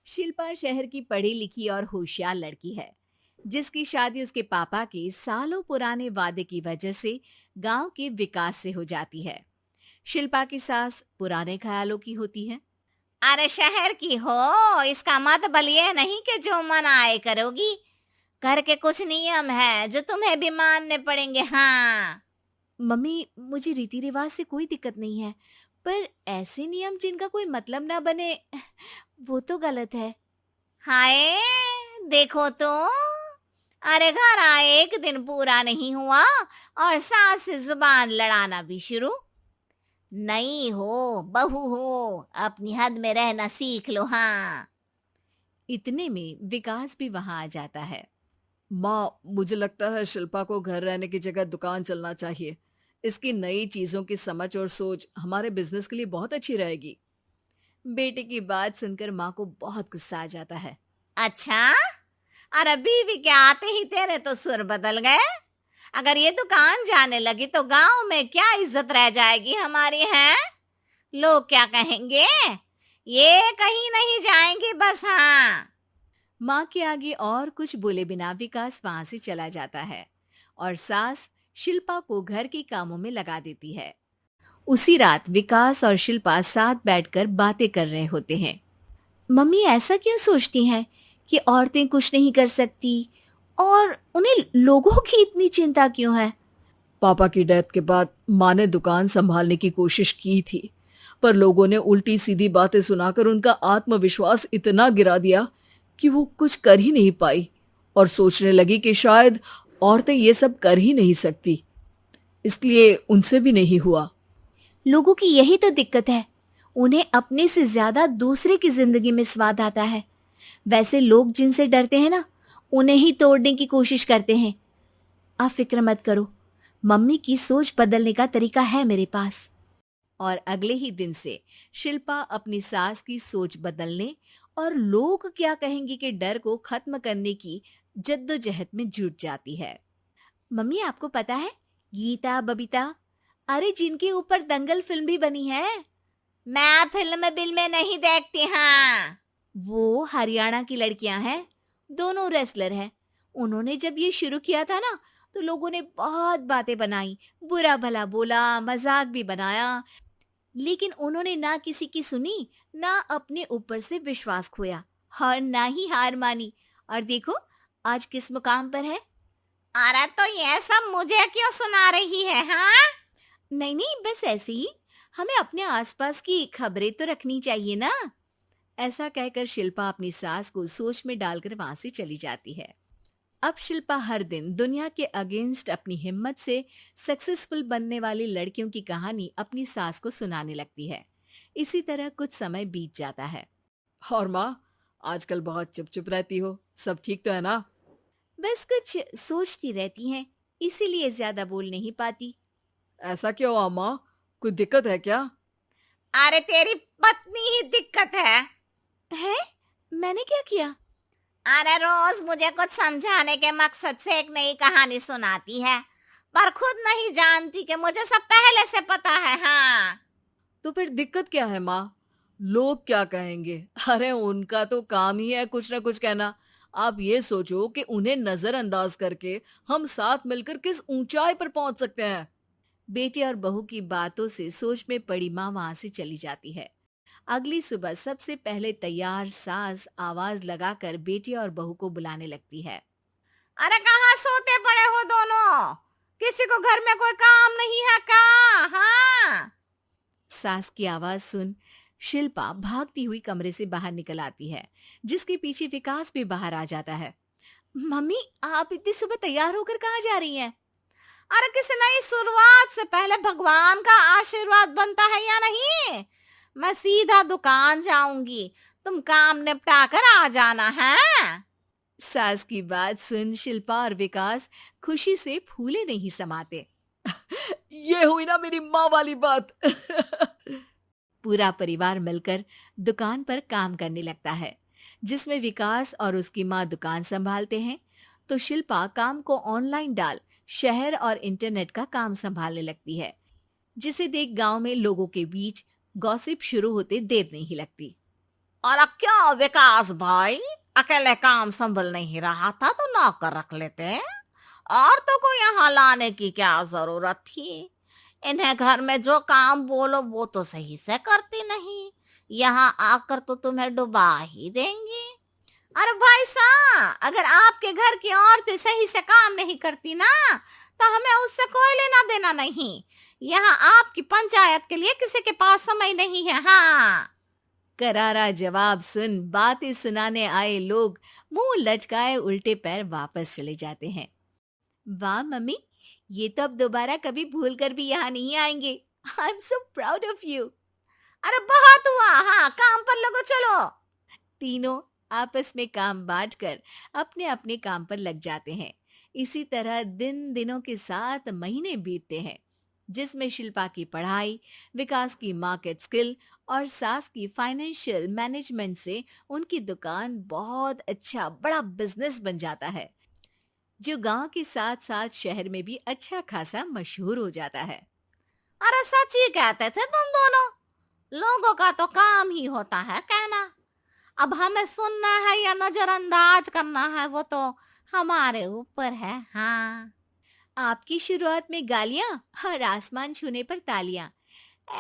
शिल्पा शहर की पढ़ी लिखी और होशियार लड़की है, जिसकी शादी उसके पापा के सालों पुराने वादे की वजह से गांव के विकास से हो जाती है। शिल्पा की सास पुराने ख्यालों की होती है। अरे शहर की हो, इसका मतलब ये नहीं कि जो मन आए करोगी। घर के कुछ नियम है जो तुम्हें भी मानने पड़ेंगे। हाँ। मम्मी, मुझे रीति रिवाज से कोई दिक्कत नहीं है, पर ऐसे नियम जिनका कोई मतलब ना बने, वो तो गलत है। हाय, देखो तो। अरे घर आए एक दिन पूरा नहीं हुआ और सास से जुबान लड़ाना भी शुरू। नहीं हो, बहू हो, अपनी हद में रहना सीख लो। हाँ। इतने में विकास भी वहां आ जाता है। माँ, मुझे लगता है शिल्पा को घर रहने की जगह दुकान चलना चाहिए। इसकी नई चीजों की समझ और सोच हमारे बिजनेस के लिए बहुत अच्छी रहेगी। बेटे की बात सुनकर माँ को बहुत गुस्सा आ जाता है। अच्छा, अरे बीवी के आते ही तेरे तो सुर बदल गए। अगर ये दुकान जाने लगी तो गांव में क्या इज्जत रह जाएगी हमारी है। लोग क्या कहेंगे। ये कहीं नहीं जाएंगी बस। हाँ। माँ के आगे और कुछ बोले बिना विकास वहां से चला जाता है और सास शिल्पा को घर के कामों में लगा देती है। उसी रात विकास और शिल्पा साथ बैठकर बातें कर रहे होते हैं। मम्मी ऐसा क्यों सोचती हैं कि औरतें कुछ नहीं कर सकती, और उन्हें लोगों की इतनी चिंता क्यों है? पापा की डेथ के बाद माँ ने दुकान संभालने की कोशिश की थी, पर लोगों ने उल्टी सीधी बातें सुनाकर उनका आत्मविश्वास इतना गिरा दिया कि वो कुछ कर ही नहीं पाई और सोचने लगी कि शायद औरतें ये सब कर ही नहीं सकती। इसलिए उनसे भी नहीं हुआ। लोगों की यही तो दिक्कत है, उन्हें अपने से ज्यादा दूसरे की जिंदगी में स्वाद आता है। वैसे लोग जिनसे डरते हैं ना, उन्हें ही तोड़ने की कोशिश करते हैं। आप फिक्र मत करो, मम्मी की सोच बदलने का तरीका है मेरे पास। और अगले ही दिन से शिल्पा अपनी सास की सोच बदलने और लोग क्या कहेंगे के डर को खत्म करने की जद्दोजहद में जुट जाती है। मम्मी, आपको पता है, गीता बबीता, अरे जिनके ऊपर दंगल फिल्म भी बनी है, मैं फिल्म बिल में नहीं देखती। हाँ। वो हरियाणा की लड़कियां हैं। दोनों रेसलर हैं। उन्होंने जब ये शुरू किया था ना, तो लोगों ने बहुत बातें बनाई, बुरा भला बोला, मजाक भी बनाया, लेकिन उन्होंने ना किसी की सुनी, ना अपने ऊपर से विश्वास खोया और ना ही हार मानी। और देखो आज किस मुकाम पर है। अरे तो ये सब मुझे क्यों सुना रही है। हाँ। नहीं नहीं, बस ऐसे ही, हमें अपने आसपास की खबरें तो रखनी चाहिए ना। ऐसा कहकर शिल्पा अपनी सास को सोच में डालकर वहां से चली जाती है। अब शिल्पा हर दिन दुनिया के अगेंस्ट अपनी हिम्मत से सक्सेसफुल बनने वाली लड़कियों की कहानी अपनी सास को सुनाने लगती है। इसी तरह कुछ समय बीत जाता है। और माँ, आजकल बहुत चुप चुप रहती हो, सब ठीक तो है ना? बस कुछ सोचती रहती हैं, इसीलिए ज्यादा बोल नहीं पाती। ऐसा क्यों हुआ माँ? कोई दिक्कत है क्या? अरे तेरी पत्नी ही दिक्कत है। है? मैंने क्या किया? अरे रोज मुझे कुछ समझाने के मकसद से एक नई कहानी सुनाती है, पर खुद नहीं जानती कि मुझे सब पहले से पता है। हाँ। तो फिर दिक्कत क्या है माँ? लोग क्या कहेंगे? अरे उनका तो काम ही है कुछ ना कुछ कहना। आप ये सोचो कि उन्हें नजरअंदाज करके हम साथ मिलकर किस ऊंचाई पर पहुंच सकते हैं। बेटे और बहू की बातों से सोच में पड़ी माँ वहां से चली जाती है। अगली सुबह सबसे पहले तैयार सास आवाज लगाकर बेटे और बहू को बुलाने लगती है। अरे कहाँ सोते पड़े हो दोनों? किसी को घर में कोई काम नहीं है का? हाँ। सास की आवाज सुन शिल्पा भागती हुई कमरे से बाहर निकल आती है, जिसके पीछे विकास भी बाहर आ जाता है। मम्मी, आप इतनी सुबह तैयार होकर कहाँ जा रही हैं? अरे किसी नई शुरुआत से पहले भगवान का आशीर्वाद बनता है या नहीं? मैं सीधा दुकान जाऊंगी, तुम काम निपटा कर आ जाना है। सास की बात सुन शिल्पा और विकास खुशी से फूले नहीं समाते। ये हुई ना मेरी माँ वाली बात। पूरा परिवार मिलकर दुकान पर काम करने लगता है, जिसमें विकास और उसकी माँ दुकान संभालते हैं, तो शिल्पा काम को ऑनलाइन डाल शहर और इंटरनेट का काम संभालने लगती है, जिसे देख गांव में लोगों के बीच गॉसिप शुरू होते देर नहीं लगती। और क्या विकास भाई, अकेले काम संभल नहीं रहा था तो नौकर रख लेते, और तो को यहाँ लाने की क्या जरूरत थी। इन्हें घर में जो काम बोलो वो तो सही से करती नहीं, यहाँ आकर तो तुम्हें डुबा ही देंगी। अरे भाई साहब, अगर आपके घर की औरतें सही से काम नहीं करती ना, तो हमें उससे कोई लेना देना नहीं। यहाँ आपकी पंचायत के लिए किसी के पास समय नहीं है। हाँ, करारा जवाब सुन बातें सुनाने आए लोग मुंह लटकाए उल्टे पैर वापस चले जाते हैं। वाह मम्मी, ये तो अब दोबारा कभी भूल कर भी यहाँ नहीं आएंगे। I am so proud of you. अरे बहुत हुआ, हाँ काम पर लगो चलो। तीनों आपस में काम बांटकर अपने अपने काम पर लग जाते हैं। इसी तरह दिन दिनों के साथ महीने बीतते हैं, जिसमें शिल्पा की पढ़ाई, विकास की मार्केट स्किल और सास की फाइनेंशियल मैनेजमेंट से उनकी दुकान बहुत अच्छा बड़ा बिजनेस बन जाता है, जो गांव के साथ साथ शहर में भी अच्छा खासा मशहूर हो जाता है। अरे सच ही कहते थे तुम दोनों, लोगों का तो काम ही होता है कहना। अब हमें सुनना है या नजरअंदाज करना है वो तो हमारे ऊपर है। हाँ, आपकी शुरुआत में गालियां और आसमान छूने पर तालियां,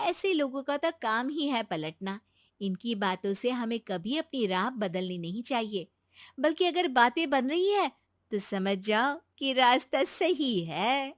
ऐसे लोगों का तो काम ही है पलटना। इनकी बातों से हमें कभी अपनी राह बदलनी नहीं चाहिए, बल्कि अगर बातें बन रही है तो समझ जाओ कि रास्ता सही है।